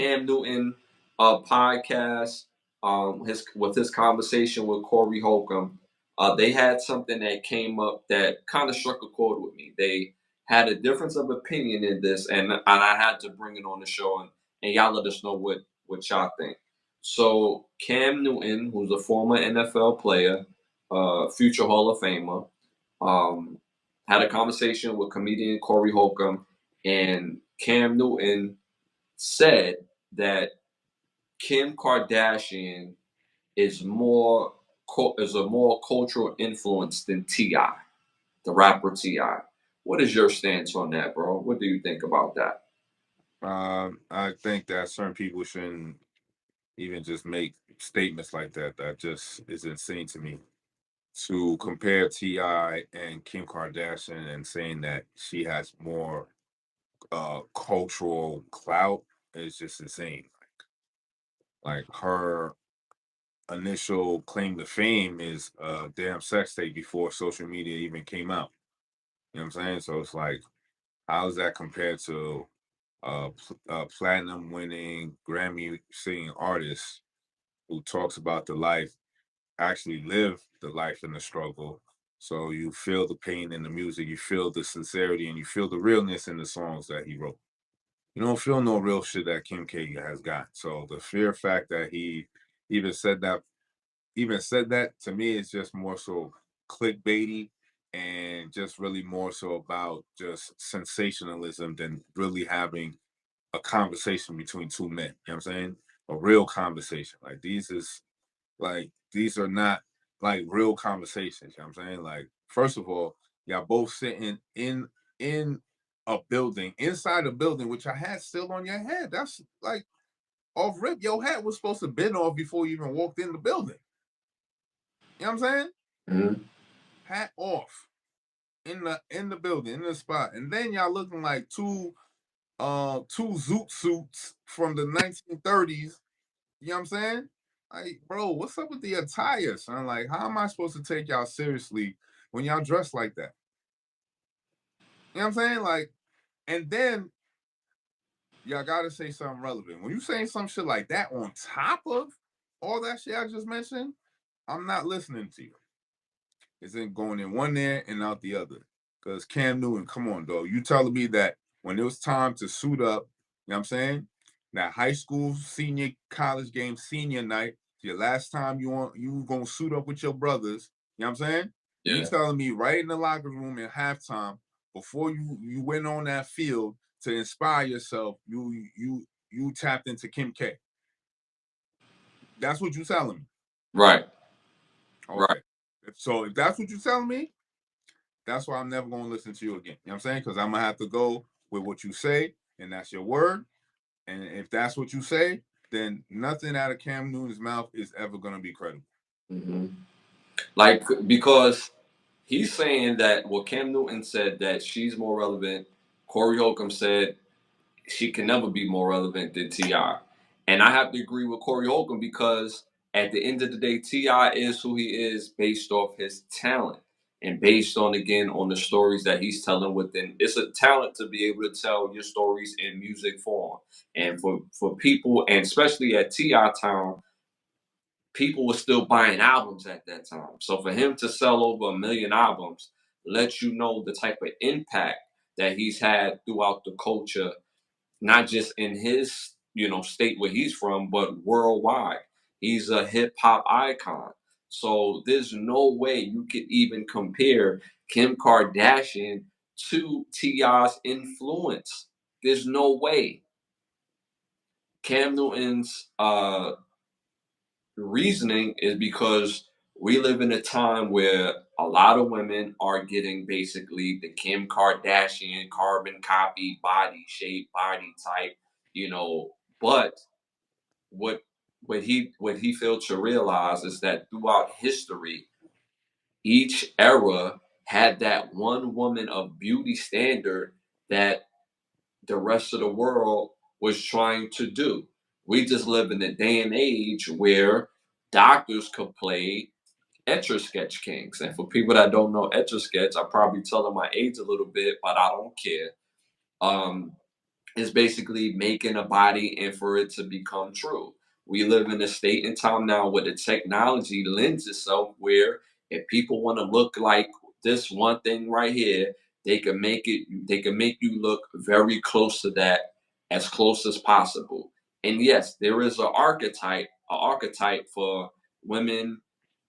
Cam Newton podcast, his conversation with Corey Holcomb, they had something that came up that kind of struck a chord with me. They had a difference of opinion in this, and I had to bring it on the show, and y'all let us know what y'all think. So Cam Newton, who's a former NFL player, future Hall of Famer, um, had a conversation with comedian Corey Holcomb, and Cam Newton said that Kim Kardashian is a more cultural influence than T.I., the rapper T.I. What is your stance on that, bro? What do you think about that? I think that certain people shouldn't even just make statements like that. That just is insane to me. To compare Ti and Kim Kardashian and saying that she has more cultural clout is just insane. Like her initial claim to fame is a damn sex tape before social media even came out. You know what I'm saying? So it's like, how is that compared to platinum winning Grammy singing artist who talks about the life, actually live the life and the struggle. So you feel the pain in the music, you feel the sincerity, and you feel the realness in the songs that he wrote. You don't feel no real shit that Kim K has got. So the fear fact that he even said that, to me is just more so clickbaity and just really more so about just sensationalism than really having a conversation between two men. You know what I'm saying? A real conversation. These are not like real conversations. You know what I'm saying? Like, first of all, y'all both sitting in a building, inside a building, which I had still on your head. That's like off rip. Your hat was supposed to been off before you even walked in the building. You know what I'm saying? Mm-hmm. Hat off in the building, in the spot. And then y'all looking like two zoot suits from the 1930s. You know what I'm saying? Like, bro, what's up with the attire, son? Like, how am I supposed to take y'all seriously when y'all dress like that? You know what I'm saying? Like, and then y'all gotta say something relevant. When you saying some shit like that on top of all that shit I just mentioned, I'm not listening to you. It's in going in one ear and out the other. Cause Cam Newton, come on, dog. You telling me that when it was time to suit up, you know what I'm saying? That high school, senior, college game, senior night, your last time you gonna suit up with your brothers, you know what I'm saying? You Yeah. telling me right in the locker room at halftime, before you went on that field to inspire yourself, you tapped into Kim K. That's what you telling me. Right. Right. Okay. So if that's what you're telling me, that's why I'm never going to listen to you again. You know what I'm saying? Because I'm going to have to go with what you say, and that's your word. And if that's what you say, then nothing out of Cam Newton's mouth is ever going to be credible. Mm-hmm. Like, because he's saying that, well, Cam Newton said that she's more relevant. Corey Holcomb said she can never be more relevant than T.I. And I have to agree with Corey Holcomb because at the end of the day, T.I. is who he is based off his talent and based on, again, on the stories that he's telling within. It's a talent to be able to tell your stories in music form. And for people, and especially at T.I. Town, people were still buying albums at that time. So for him to sell over 1 million albums lets you know the type of impact that he's had throughout the culture, not just in his state where he's from, but worldwide. He's a hip hop icon. So there's no way you could even compare Kim Kardashian to T.I.'s influence. There's no way. Cam Newton's reasoning is because we live in a time where a lot of women are getting basically the Kim Kardashian carbon copy body shape, body type, you know. But what what he failed to realize is that throughout history, each era had that one woman of beauty standard that the rest of the world was trying to do. We just live in a day and age where doctors could play Etch a Sketch Kings. And for people that don't know Etch a Sketch, I probably tell them my age a little bit, but I don't care. Um, is basically making a body and for it to become true. We live in a state and time now where the technology lends itself where if people want to look like this one thing right here, they can make you look very close to that, as close as possible. And yes, there is an archetype for women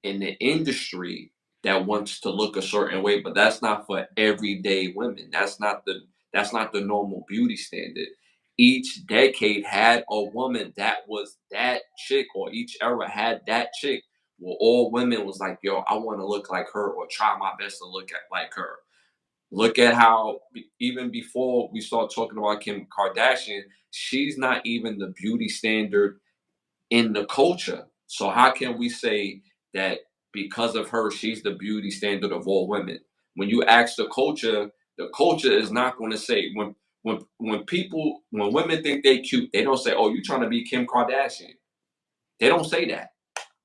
in the industry that wants to look a certain way, but that's not for everyday women. That's not the normal beauty standard. Each decade had a woman that was that chick, or each era had that chick where all women was like, yo, I want to look like her or try my best to look like her. Look at how even before we start talking about Kim Kardashian, she's not even the beauty standard in the culture. So how can we say that because of her, she's the beauty standard of all women? When you ask the culture is not going to say when women think they cute, they don't say, "Oh, you trying to be Kim Kardashian." They don't say that.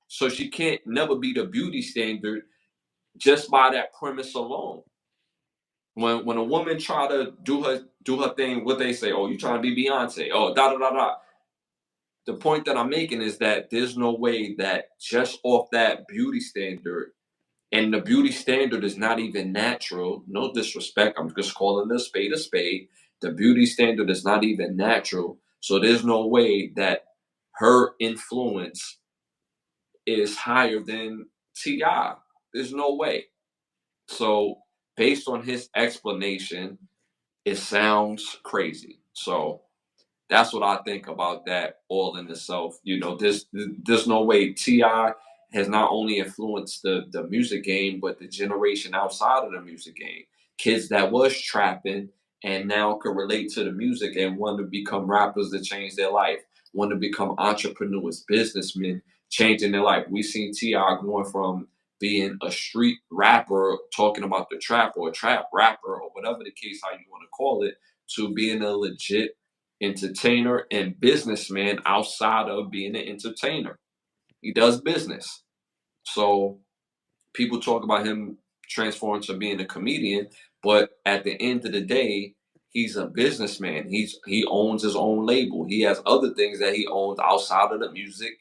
So she can't never be the beauty standard just by that premise alone. When a woman try to do her thing, what they say, "Oh, you trying to be Beyonce?" Oh, da da da da. The point that I'm making is that there's no way that just off that beauty standard, and the beauty standard is not even natural. No disrespect, I'm just calling a spade a spade. The beauty standard is not even natural. So there's no way that her influence is higher than T.I. There's no way. So based on his explanation, it sounds crazy. So that's what I think about that all in itself. You know, there's no way Ti has not only influenced the music game, but the generation outside of the music game. Kids that was trapping and now can relate to the music and want to become rappers that change their life, want to become entrepreneurs, businessmen, changing their life. We seen Ti going from being a street rapper talking about the trap, or a trap rapper, or whatever the case how you want to call it, to being a legit entertainer and businessman outside of being an entertainer. He does business. So people talk about him transforming to being a comedian, but at the end of the day, he's a businessman. He owns his own label. He has other things that he owns outside of the music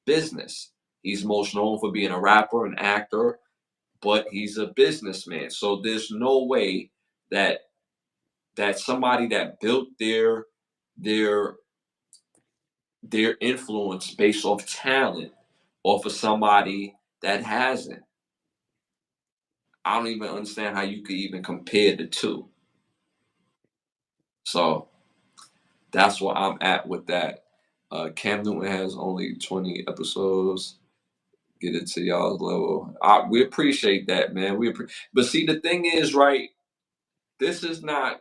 business. He's most known for being a rapper, an actor, but he's a businessman. So there's no way that somebody that built their their influence based off talent, off of somebody that hasn't. I don't even understand how you could even compare the two. So that's where I'm at with that. Cam Newton has only 20 episodes. Get it to y'all's level. We appreciate that, man. But see, the thing is, right? This is not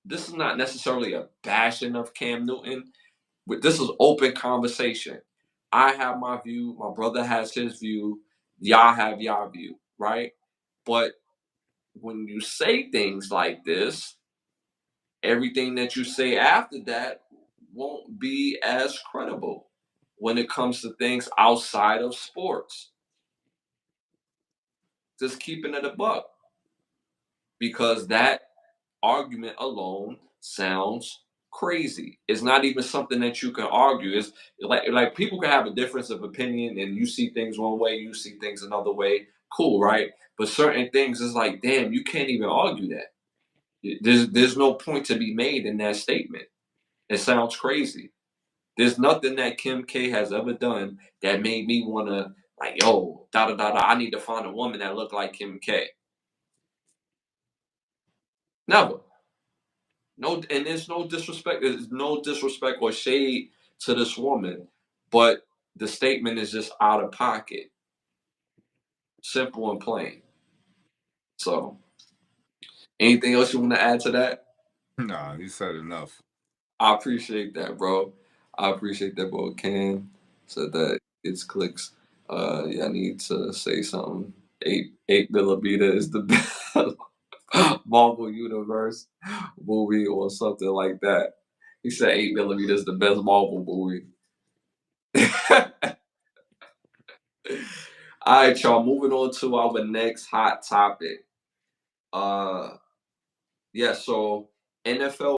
this is not necessarily a bashing of Cam Newton. But this is open conversation. I have my view. My brother has his view. Y'all have y'all view, right? But when you say things like this, everything that you say after that won't be as credible when it comes to things outside of sports. Just keeping it a buck, because that argument alone sounds crazy. It's not even something that you can argue. It's like people can have a difference of opinion, and you see things one way, you see things another way. Cool, right? But certain things is like, damn, you can't even argue that. There's no point to be made in that statement. It sounds crazy. There's nothing that Kim K has ever done that made me wanna, like, yo, da da da da. I need to find a woman that look like Kim K. Never. No, and there's no disrespect. There's no disrespect or shade to this woman, but the statement is just out of pocket, simple and plain. So, anything else you want to add to that? Nah, you said enough. I appreciate that, bro. I appreciate that, bro. Cam said that it's clicks. Yeah, I need to say something. Eight millimeter is the best Marvel Universe movie or something like that. He said 8 millimeter is the best Marvel movie. All right, y'all. Moving on to our next hot topic. Uh, yeah. So NFL